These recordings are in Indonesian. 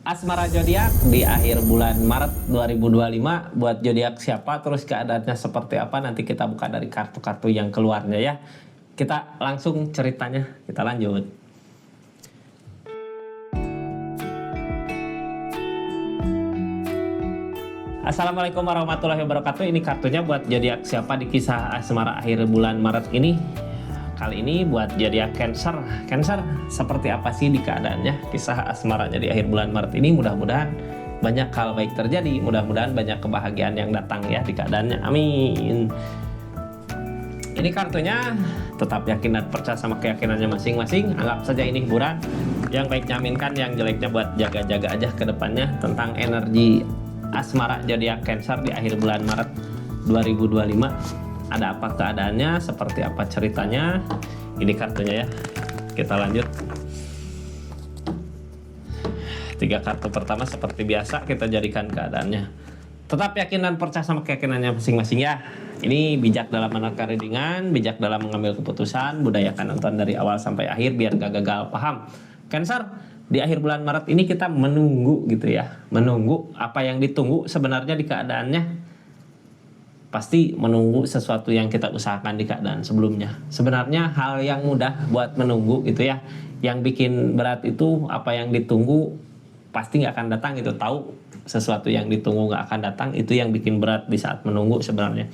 Asmara zodiak di akhir bulan Maret 2025 buat zodiak siapa, terus keadaannya seperti apa, nanti kita buka dari kartu-kartu yang keluarnya ya. Kita langsung ceritanya, kita lanjut. Assalamualaikum warahmatullahi wabarakatuh. Ini kartunya buat zodiak siapa di kisah asmara akhir bulan Maret ini. Kali ini buat zodiak Cancer. Cancer, seperti apa sih di keadaannya kisah asmaranya di akhir bulan Maret ini? Mudah-mudahan banyak hal baik terjadi, mudah-mudahan banyak kebahagiaan yang datang ya di keadaannya. Amin. Ini kartunya tetap yakin dan percaya sama keyakinannya masing-masing. Anggap saja ini hiburan. Yang baik nyaminkan, yang jeleknya buat jaga-jaga aja ke depannya tentang energi asmara zodiak Cancer di akhir bulan Maret 2025. Ada apa keadaannya, seperti apa ceritanya, ini kartunya ya. Kita lanjut. 3 kartu pertama seperti biasa kita jadikan keadaannya. Tetap yakin dan percaya sama keyakinannya masing-masing ya. Ini bijak dalam menakar readingan, bijak dalam mengambil keputusan, budayakan nonton dari awal sampai akhir biar gak gagal paham. Cancer, di akhir bulan Maret ini kita menunggu gitu ya. Menunggu apa yang ditunggu sebenarnya di keadaannya. Pasti menunggu sesuatu yang kita usahakan di keadaan sebelumnya. Sebenarnya hal yang mudah buat menunggu gitu ya. Yang bikin berat itu apa yang ditunggu pasti nggak akan datang gitu. Tahu sesuatu yang ditunggu nggak akan datang, itu yang bikin berat di saat menunggu sebenarnya.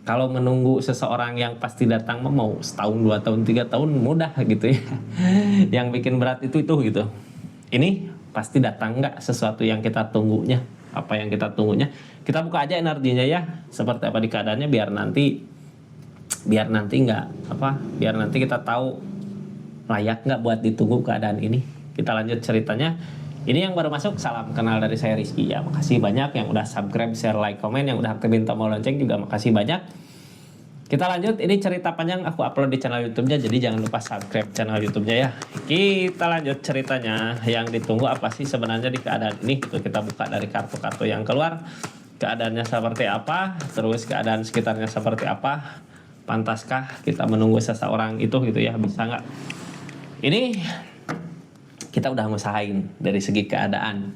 Kalau menunggu seseorang yang pasti datang mau setahun, 2 tahun, 3 tahun mudah gitu ya. Yang bikin berat itu gitu. Ini pasti datang nggak sesuatu yang kita tunggunya, apa yang kita tunggunya. Kita buka aja energinya ya, seperti apa di keadaannya biar nanti kita tahu layak nggak buat ditunggu keadaan ini. Kita lanjut ceritanya. Ini yang baru masuk, salam kenal dari saya Rizky ya. Makasih banyak yang udah subscribe, share, like, komen, yang udah aktifin tombol lonceng juga makasih banyak. Kita lanjut, ini cerita panjang aku upload di channel YouTube-nya, jadi jangan lupa subscribe channel YouTube-nya ya. Kita lanjut ceritanya. Yang ditunggu apa sih sebenarnya di keadaan ini? Itu kita buka dari kartu-kartu yang keluar. Keadaannya seperti apa? Terus keadaan sekitarnya seperti apa? Pantaskah kita menunggu seseorang itu gitu ya? Bisa nggak? Ini kita udah ngusahain dari segi keadaan.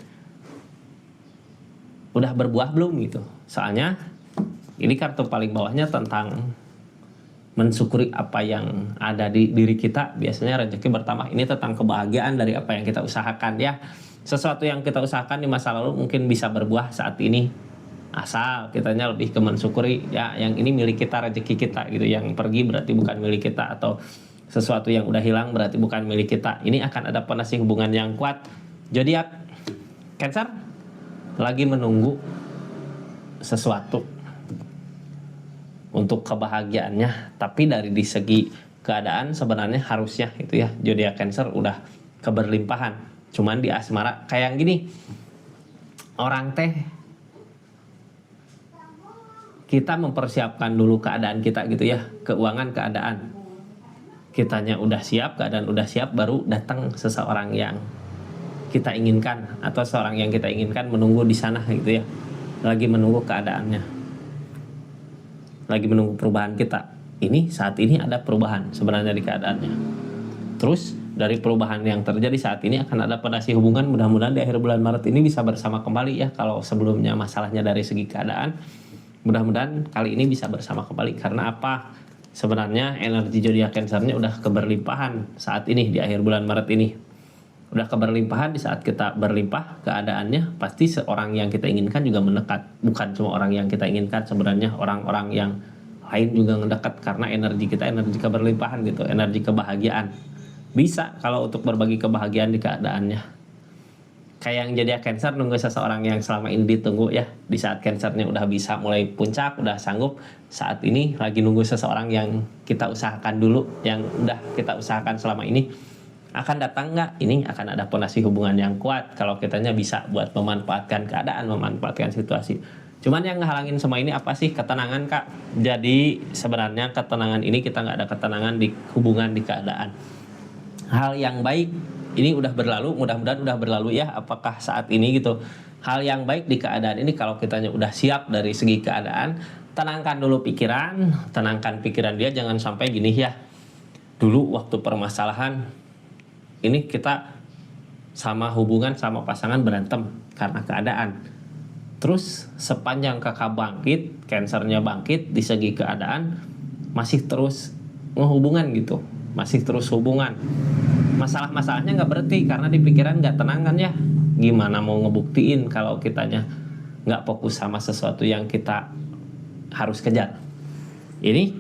Udah berbuah belum gitu? Soalnya ini kartu paling bawahnya tentang mensyukuri apa yang ada di diri kita, biasanya rezeki bertambah. Ini tentang kebahagiaan dari apa yang kita usahakan ya. Sesuatu yang kita usahakan di masa lalu mungkin bisa berbuah saat ini, asal kitanya lebih ke mensyukuri ya. Yang ini milik kita, rezeki kita gitu. Yang pergi berarti bukan milik kita, atau sesuatu yang udah hilang berarti bukan milik kita. Ini akan ada pondasi hubungan yang kuat. Zodiak Cancer lagi menunggu sesuatu untuk kebahagiaannya, tapi dari di segi keadaan sebenarnya harusnya itu ya zodiak Cancer udah keberlimpahan. Cuman di asmara kayak gini, orang teh kita mempersiapkan dulu keadaan kita gitu ya, keuangan, keadaan kitanya udah siap, keadaan udah siap, baru datang seseorang yang kita inginkan atau seorang yang kita inginkan menunggu di sana gitu ya, lagi menunggu keadaannya, lagi menunggu perubahan kita. Ini saat ini ada perubahan sebenarnya di keadaannya. Terus dari perubahan yang terjadi saat ini akan ada pondasi hubungan. Mudah-mudahan di akhir bulan Maret ini bisa bersama kembali ya. Kalau sebelumnya masalahnya dari segi keadaan, mudah-mudahan kali ini bisa bersama kembali. Karena apa? Sebenarnya energi zodiak Cancernya udah keberlimpahan saat ini di akhir bulan Maret ini. Udah keberlimpahan. Di saat kita berlimpah keadaannya, pasti seorang yang kita inginkan juga mendekat. Bukan cuma orang yang kita inginkan, sebenarnya orang-orang yang lain juga mendekat, karena energi kita energi keberlimpahan gitu, energi kebahagiaan. Bisa kalau untuk berbagi kebahagiaan di keadaannya. Kayak yang jadi Cancer nunggu seseorang yang selama ini ditunggu ya. Di saat Cancernya udah bisa mulai puncak, udah sanggup, saat ini lagi nunggu seseorang yang kita usahakan dulu, yang udah kita usahakan selama ini. Akan datang nggak? Ini akan ada pondasi hubungan yang kuat kalau kitanya bisa buat memanfaatkan keadaan, memanfaatkan situasi. Cuman yang ngehalangin semua ini apa sih? Ketenangan kak. Jadi sebenarnya ketenangan ini kita nggak ada ketenangan di hubungan, di keadaan. Hal yang baik ini udah berlalu, mudah-mudahan udah berlalu ya. Apakah saat ini gitu? Hal yang baik di keadaan ini kalau kitanya udah siap dari segi keadaan, tenangkan dulu pikiran, tenangkan pikiran dia, jangan sampai gini ya. Dulu waktu permasalahan ini kita sama hubungan sama pasangan berantem karena keadaan. Terus sepanjang kakak bangkit, Cancernya bangkit di segi keadaan, masih terus ngehubungan gitu, masih terus hubungan. Masalah-masalahnya nggak berhenti karena di pikiran nggak tenang kan ya. Gimana mau ngebuktiin kalau kitanya nggak fokus sama sesuatu yang kita harus kejar. Ini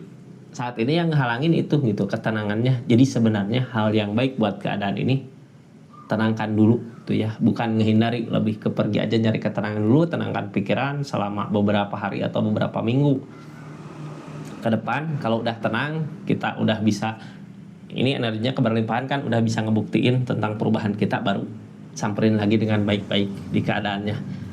saat ini yang ngehalangin itu gitu, ketenangannya. Jadi sebenarnya hal yang baik buat keadaan ini, tenangkan dulu tuh ya, bukan ngehindari, lebih ke pergi aja nyari ketenangan dulu, tenangkan pikiran selama beberapa hari atau beberapa minggu ke depan. Kalau udah tenang, kita udah bisa, ini energinya keberlimpahan kan, udah bisa ngebuktiin tentang perubahan kita, baru samperin lagi dengan baik-baik di keadaannya.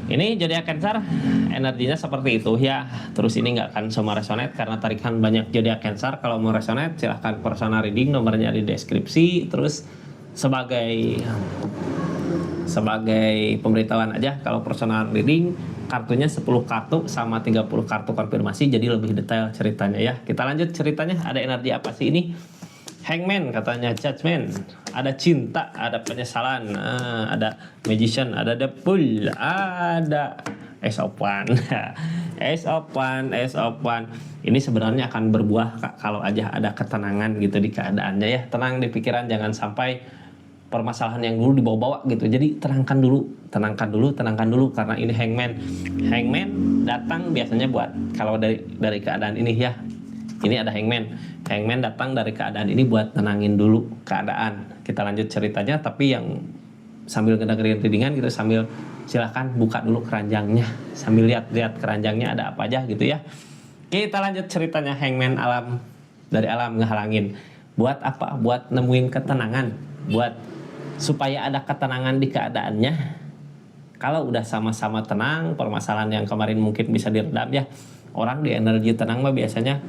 Ini zodiak Cancer energinya seperti itu ya. Terus ini nggak akan semua resonate karena tarikan banyak zodiak Cancer. Kalau mau resonate silahkan personal reading, nomornya di deskripsi. Terus sebagai pemberitahuan aja, kalau personal reading kartunya 10 kartu sama 30 kartu konfirmasi, jadi lebih detail ceritanya ya. Kita lanjut ceritanya. Ada energi apa sih ini? Hangman katanya, Judgment, ada cinta, ada penyesalan, ada Magician, ada The Fool, ada Ace of Wands. Ace of Wands ini sebenarnya akan berbuah kalau aja ada ketenangan gitu di keadaannya ya. Tenang di pikiran, jangan sampai permasalahan yang dulu dibawa-bawa gitu. Jadi tenangkan dulu karena ini Hangman datang biasanya buat, kalau dari keadaan ini ya. Ini ada Hangman datang dari keadaan ini buat tenangin dulu keadaan. Kita lanjut ceritanya, tapi yang sambil ngedengerin readingan gitu, sambil silahkan buka dulu keranjangnya, sambil lihat keranjangnya ada apa aja gitu ya. Kita lanjut ceritanya. Hangman, dari alam ngehalangin. Buat apa? Buat nemuin ketenangan, buat supaya ada ketenangan di keadaannya. Kalau udah sama-sama tenang, permasalahan yang kemarin mungkin bisa diredam ya. Orang di energi tenang mah biasanya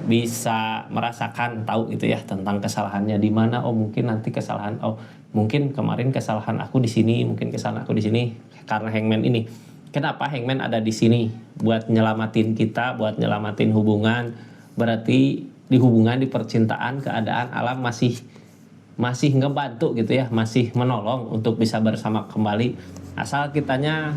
bisa merasakan, tahu gitu ya, tentang kesalahannya di mana. Oh mungkin nanti kesalahan, oh mungkin kemarin kesalahan aku di sini, mungkin kesalahan aku di sini. Karena Hangman ini, kenapa Hangman ada di sini? Buat nyelamatin kita, buat nyelamatin hubungan. Berarti di hubungan, di percintaan, keadaan alam masih ngebantu gitu ya, masih menolong untuk bisa bersama kembali. Asal kitanya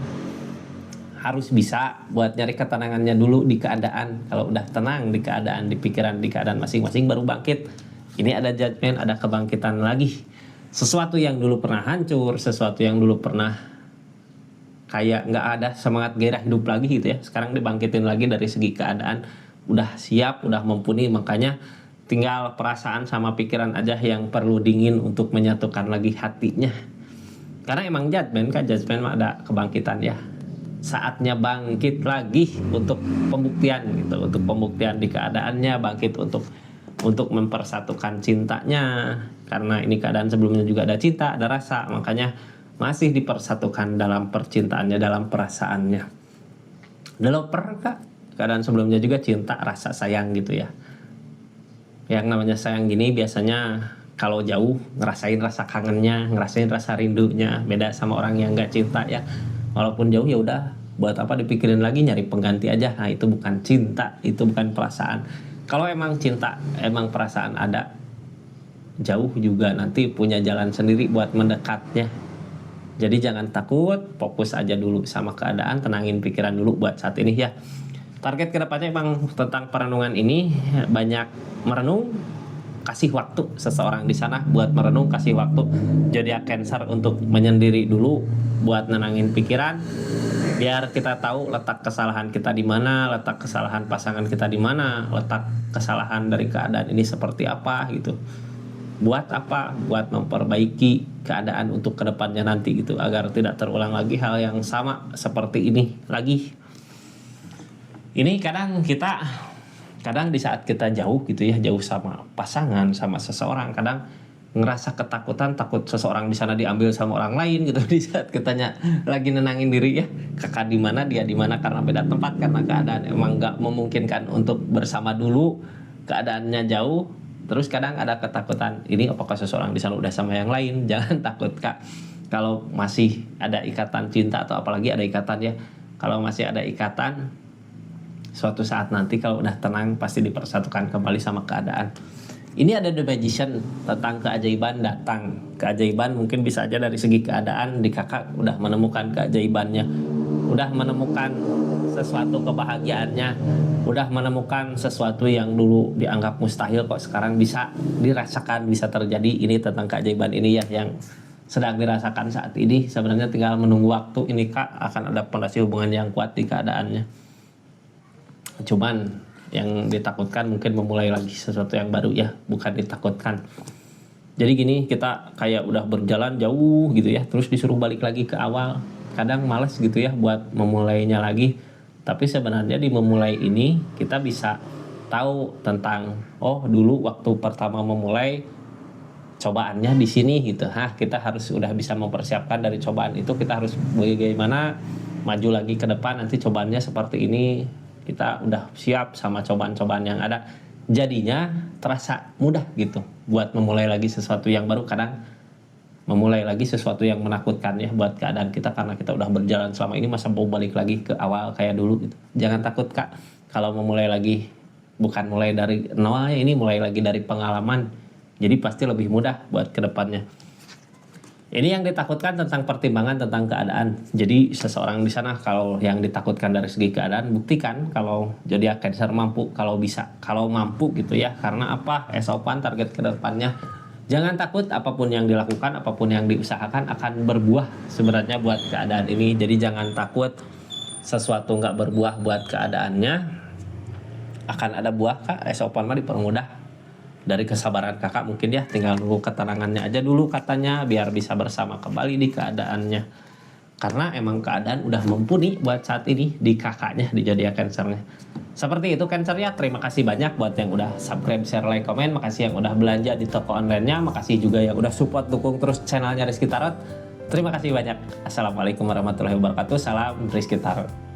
harus bisa buat nyari ketenangannya dulu di keadaan. Kalau udah tenang di keadaan, di pikiran, di keadaan masing-masing, baru bangkit. Ini ada Judgment, ada kebangkitan lagi. Sesuatu yang dulu pernah hancur, sesuatu yang dulu pernah kayak nggak ada semangat gairah hidup lagi gitu ya, sekarang dibangkitin lagi dari segi keadaan. Udah siap, udah mumpuni, makanya tinggal perasaan sama pikiran aja yang perlu dingin untuk menyatukan lagi hatinya. Karena emang Judgment ada kebangkitan ya. Saatnya bangkit lagi untuk pembuktian gitu, untuk pembuktian di keadaannya, bangkit untuk mempersatukan cintanya. Karena ini keadaan sebelumnya juga ada cinta, ada rasa, makanya masih dipersatukan dalam percintaannya, dalam perasaannya. Developer kak, keadaan sebelumnya juga cinta, rasa, sayang gitu ya. Yang namanya sayang gini biasanya kalau jauh ngerasain rasa kangennya, ngerasain rasa rindunya, beda sama orang yang nggak cinta ya. Walaupun jauh ya udah, buat apa dipikirin lagi, nyari pengganti aja. Nah itu bukan cinta, itu bukan perasaan. Kalau emang cinta, emang perasaan ada, jauh juga nanti punya jalan sendiri buat mendekatnya. Jadi jangan takut, fokus aja dulu sama keadaan, tenangin pikiran dulu buat saat ini ya. Target kedepannya emang tentang perenungan ini, banyak merenung, kasih waktu seseorang di sana buat merenung, kasih waktu zodiak Cancer untuk menyendiri dulu, buat nenangin pikiran, biar kita tahu letak kesalahan kita di mana, letak kesalahan pasangan kita di mana, letak kesalahan dari keadaan ini seperti apa gitu. Buat apa? Buat memperbaiki keadaan untuk kedepannya nanti gitu, agar tidak terulang lagi hal yang sama seperti ini lagi. Ini kadang di saat kita jauh gitu ya, jauh sama pasangan, sama seseorang, kadang ngerasa ketakutan, takut seseorang di sana diambil sama orang lain gitu. Di saat kitanya lagi nenangin diri ya, kakak di mana, dia di mana, karena beda tempat, karena keadaan emang nggak memungkinkan untuk bersama dulu, keadaannya jauh. Terus kadang ada ketakutan, ini apakah seseorang di sana udah sama yang lain? Jangan takut kak, kalau masih ada ikatan cinta, atau apalagi ada ikatan ya, kalau masih ada ikatan, suatu saat nanti kalau udah tenang pasti dipersatukan kembali sama keadaan. Ini ada The Magician, tentang keajaiban datang. Keajaiban mungkin bisa aja dari segi keadaan, di kakak udah menemukan keajaibannya, udah menemukan sesuatu kebahagiaannya, udah menemukan sesuatu yang dulu dianggap mustahil kok sekarang bisa dirasakan, bisa terjadi. Ini tentang keajaiban ini ya yang sedang dirasakan saat ini. Sebenarnya tinggal menunggu waktu. Ini kak akan ada fondasi hubungan yang kuat di keadaannya. Cuman yang ditakutkan mungkin memulai lagi sesuatu yang baru ya, bukan ditakutkan. Jadi gini, kita kayak udah berjalan jauh gitu ya, terus disuruh balik lagi ke awal. Kadang males gitu ya buat memulainya lagi. Tapi sebenarnya di memulai ini kita bisa tahu tentang, oh dulu waktu pertama memulai cobaannya di sini gitu. Kita harus udah bisa mempersiapkan dari cobaan itu, kita harus bagaimana maju lagi ke depan, nanti cobaannya seperti ini. Kita udah siap sama cobaan-cobaan yang ada, jadinya terasa mudah gitu buat memulai lagi sesuatu yang baru. Kadang memulai lagi sesuatu yang menakutkan ya buat keadaan kita, karena kita udah berjalan selama ini, masa mau balik lagi ke awal kayak dulu gitu. Jangan takut kak, kalau memulai lagi bukan mulai dari nol ya, ini mulai lagi dari pengalaman, jadi pasti lebih mudah buat kedepannya. Ini yang ditakutkan tentang pertimbangan tentang keadaan. Jadi seseorang di sana kalau yang ditakutkan dari segi keadaan, buktikan kalau zodiak Cancer mampu, kalau bisa, kalau mampu gitu ya. Karena apa? Esopan target ke depannya. Jangan takut, apapun yang dilakukan, apapun yang diusahakan akan berbuah sebenarnya buat keadaan ini. Jadi jangan takut sesuatu nggak berbuah buat keadaannya, akan ada buah kak. Esopan mah dipermudah. Dari kesabaran kakak mungkin ya, tinggal nunggu ketenangannya aja dulu katanya, biar bisa bersama kembali di keadaannya. Karena emang keadaan udah mumpuni buat saat ini di kakaknya, di zodiak Cancernya. Seperti itu Cancer ya. Terima kasih banyak buat yang udah subscribe, share, like, komen. Makasih yang udah belanja di toko online-nya. Makasih juga yang udah support, dukung terus channelnya Rizky Tarot. Terima kasih banyak. Assalamualaikum warahmatullahi wabarakatuh. Salam Rizky Tarot.